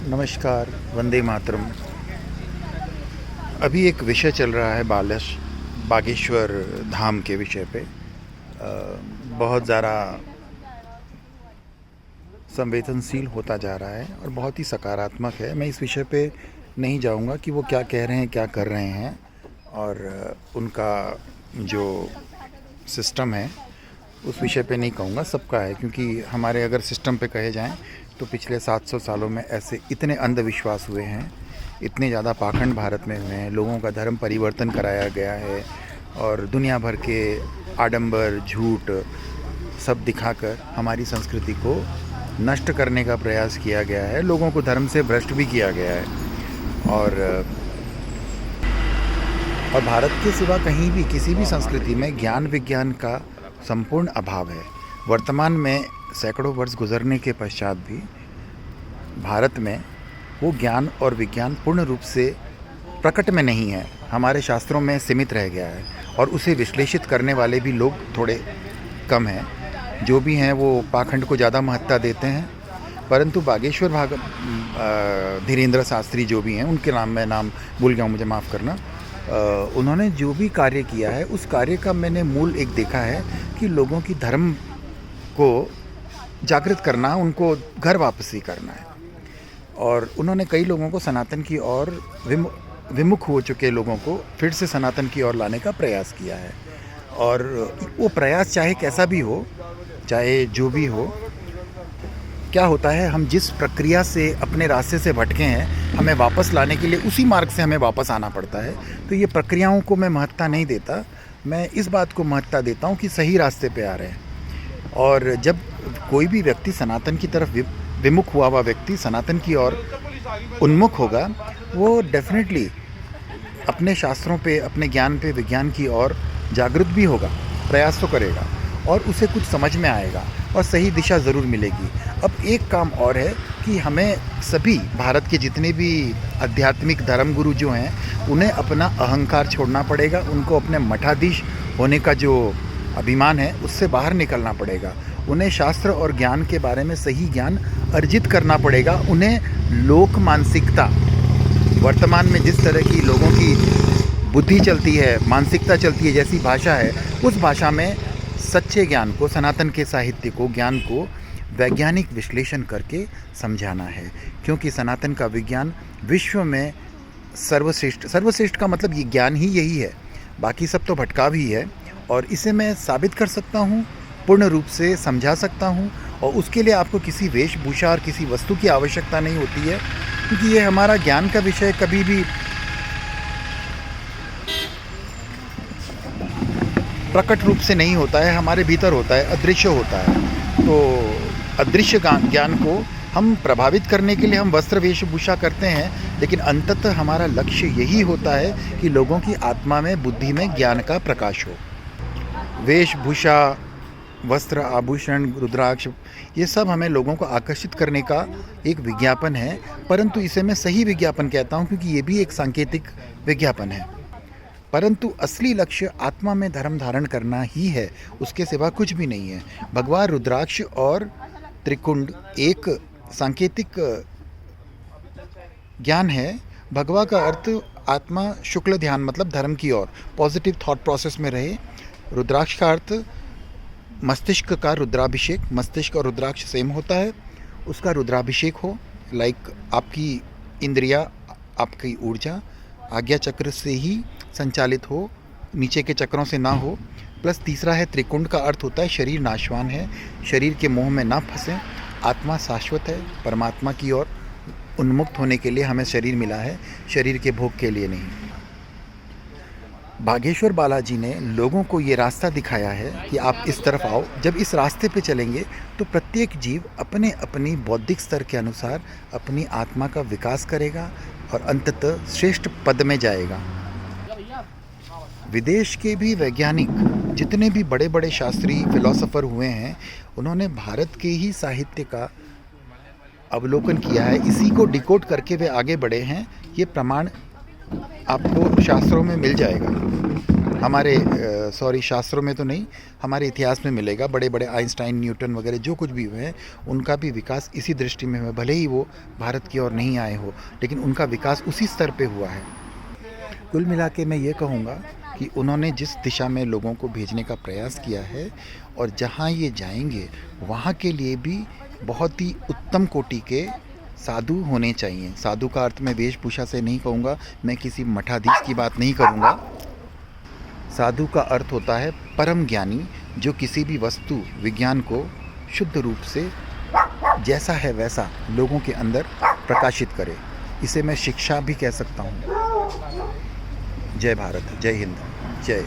नमस्कार, वंदे मातरम। अभी एक विषय चल रहा है बागेश्वर धाम के विषय पे। बहुत ज़्यादा संवेदनशील होता जा रहा है और बहुत ही सकारात्मक है। मैं इस विषय पे नहीं जाऊंगा कि वो क्या कह रहे हैं, क्या कर रहे हैं और उनका जो सिस्टम है उस विषय पे नहीं कहूँगा। सबका है, क्योंकि हमारे अगर सिस्टम पे कहे जाएं तो पिछले 700 सालों में ऐसे इतने अंधविश्वास हुए हैं, इतने ज़्यादा पाखंड भारत में हुए हैं, लोगों का धर्म परिवर्तन कराया गया है और दुनिया भर के आडंबर, झूठ सब दिखाकर हमारी संस्कृति को नष्ट करने का प्रयास किया गया है। लोगों को धर्म से भ्रष्ट भी किया गया है और भारत के सिवा कहीं भी किसी भी संस्कृति में ज्ञान विज्ञान का संपूर्ण अभाव है। वर्तमान में सैकड़ों वर्ष गुजरने के पश्चात भी भारत में वो ज्ञान और विज्ञान पूर्ण रूप से प्रकट में नहीं है, हमारे शास्त्रों में सीमित रह गया है और उसे विश्लेषित करने वाले भी लोग थोड़े कम हैं। जो भी हैं वो पाखंड को ज़्यादा महत्ता देते हैं। परंतु बागेश्वर धीरेन्द्र शास्त्री जो भी हैं, उनके नाम भूल गया हूँ, मुझे माफ़ करना। उन्होंने जो भी कार्य किया है उस कार्य का मैंने मूल एक देखा है कि लोगों की धर्म को जागृत करना, उनको घर वापसी करना है। और उन्होंने कई लोगों को सनातन की ओर विमुख हो चुके लोगों को फिर से सनातन की ओर लाने का प्रयास किया है। और वो प्रयास चाहे कैसा भी हो, चाहे जो भी हो, क्या होता है, हम जिस प्रक्रिया से अपने रास्ते से भटके हैं, हमें वापस लाने के लिए उसी मार्ग से हमें वापस आना पड़ता है। तो ये प्रक्रियाओं को मैं महत्ता नहीं देता, मैं इस बात को महत्ता देता हूँ कि सही रास्ते पे आ रहे हैं। और जब कोई भी व्यक्ति सनातन की तरफ विमुख हुआ व्यक्ति सनातन की ओर उन्मुख होगा, वो डेफिनेटली अपने शास्त्रों पे, अपने ज्ञान पे, विज्ञान की ओर जागृत भी होगा, प्रयास तो करेगा और उसे कुछ समझ में आएगा और सही दिशा ज़रूर मिलेगी। अब एक काम और है कि हमें सभी भारत के जितने भी आध्यात्मिक धर्मगुरु जो हैं, उन्हें अपना अहंकार छोड़ना पड़ेगा। उनको अपने मठाधीश होने का जो अभिमान है उससे बाहर निकलना पड़ेगा। उन्हें शास्त्र और ज्ञान के बारे में सही ज्ञान अर्जित करना पड़ेगा। उन्हें लोक मानसिकता, वर्तमान में जिस तरह की लोगों की बुद्धि चलती है, मानसिकता चलती है, जैसी भाषा है, उस भाषा में सच्चे ज्ञान को, सनातन के साहित्य को, ज्ञान को वैज्ञानिक विश्लेषण करके समझाना है। क्योंकि सनातन का विज्ञान विश्व में सर्वश्रेष्ठ का मतलब ये ज्ञान ही यही है, बाकी सब तो भटकाव ही है। और इसे मैं साबित कर सकता हूँ, पूर्ण रूप से समझा सकता हूँ, और उसके लिए आपको किसी वेशभूषा और किसी वस्तु की आवश्यकता नहीं होती है, क्योंकि ये हमारा ज्ञान का विषय कभी भी प्रकट रूप से नहीं होता है, हमारे भीतर होता है, अदृश्य होता है। तो अदृश्य ज्ञान को हम प्रभावित करने के लिए हम वस्त्र वेशभूषा करते हैं, लेकिन अंततः हमारा लक्ष्य यही होता है कि लोगों की आत्मा में, बुद्धि में ज्ञान का प्रकाश हो। वेशभूषा, वस्त्र, आभूषण, रुद्राक्ष, ये सब हमें लोगों को आकर्षित करने का एक विज्ञापन है। परंतु इसे मैं सही विज्ञापन कहता हूँ, क्योंकि ये भी एक सांकेतिक विज्ञापन है। परंतु असली लक्ष्य आत्मा में धर्म धारण करना ही है, उसके सिवा कुछ भी नहीं है। भगवान रुद्राक्ष और त्रिकुंड एक सांकेतिक ज्ञान है। भगवा का अर्थ आत्मा, शुक्ल ध्यान मतलब धर्म की ओर, पॉजिटिव थॉट प्रोसेस में रहे। रुद्राक्ष का अर्थ मस्तिष्क का रुद्राभिषेक, मस्तिष्क और रुद्राक्ष सेम होता है, उसका रुद्राभिषेक हो। लाइक आपकी इंद्रिया, आपकी ऊर्जा आज्ञा चक्र से ही संचालित हो, नीचे के चक्रों से ना हो। प्लस तीसरा है त्रिकुंड का अर्थ होता है शरीर नाशवान है, शरीर के मोह में ना फंसें, आत्मा शाश्वत है, परमात्मा की ओर उन्मुक्त होने के लिए हमें शरीर मिला है, शरीर के भोग के लिए नहीं। बागेश्वर बालाजी ने लोगों को ये रास्ता दिखाया है कि आप इस तरफ आओ। जब इस रास्ते पे चलेंगे तो प्रत्येक जीव अपने अपनी बौद्धिक स्तर के अनुसार अपनी आत्मा का विकास करेगा और अंततः श्रेष्ठ पद में जाएगा। विदेश के भी वैज्ञानिक, जितने भी बड़े बड़े शास्त्री, फिलोसोफर हुए हैं, उन्होंने भारत के ही साहित्य का अवलोकन किया है, इसी को डिकोड करके वे आगे बढ़े हैं। ये प्रमाण आपको शास्त्रों में मिल जाएगा। हमारे शास्त्रों में तो नहीं, हमारे इतिहास में मिलेगा। बड़े बड़े आइंस्टाइन, न्यूटन वगैरह जो कुछ भी हुए हैं, उनका भी विकास इसी दृष्टि में हुआ। भले ही वो भारत की ओर नहीं आए हो, लेकिन उनका विकास उसी स्तर पे हुआ है। कुल मिला के मैं ये कहूँगा कि उन्होंने जिस दिशा में लोगों को भेजने का प्रयास किया है, और जहाँ ये जाएंगे वहाँ के लिए भी बहुत ही उत्तम कोटि के साधु होने चाहिए। साधु का अर्थ मैं वेशभूषा से नहीं कहूँगा, मैं किसी मठाधीश की बात नहीं करूँगा। साधु का अर्थ होता है परम ज्ञानी, जो किसी भी वस्तु विज्ञान को शुद्ध रूप से जैसा है वैसा लोगों के अंदर प्रकाशित करे। इसे मैं शिक्षा भी कह सकता हूँ। जय भारत, जय हिंद, जय।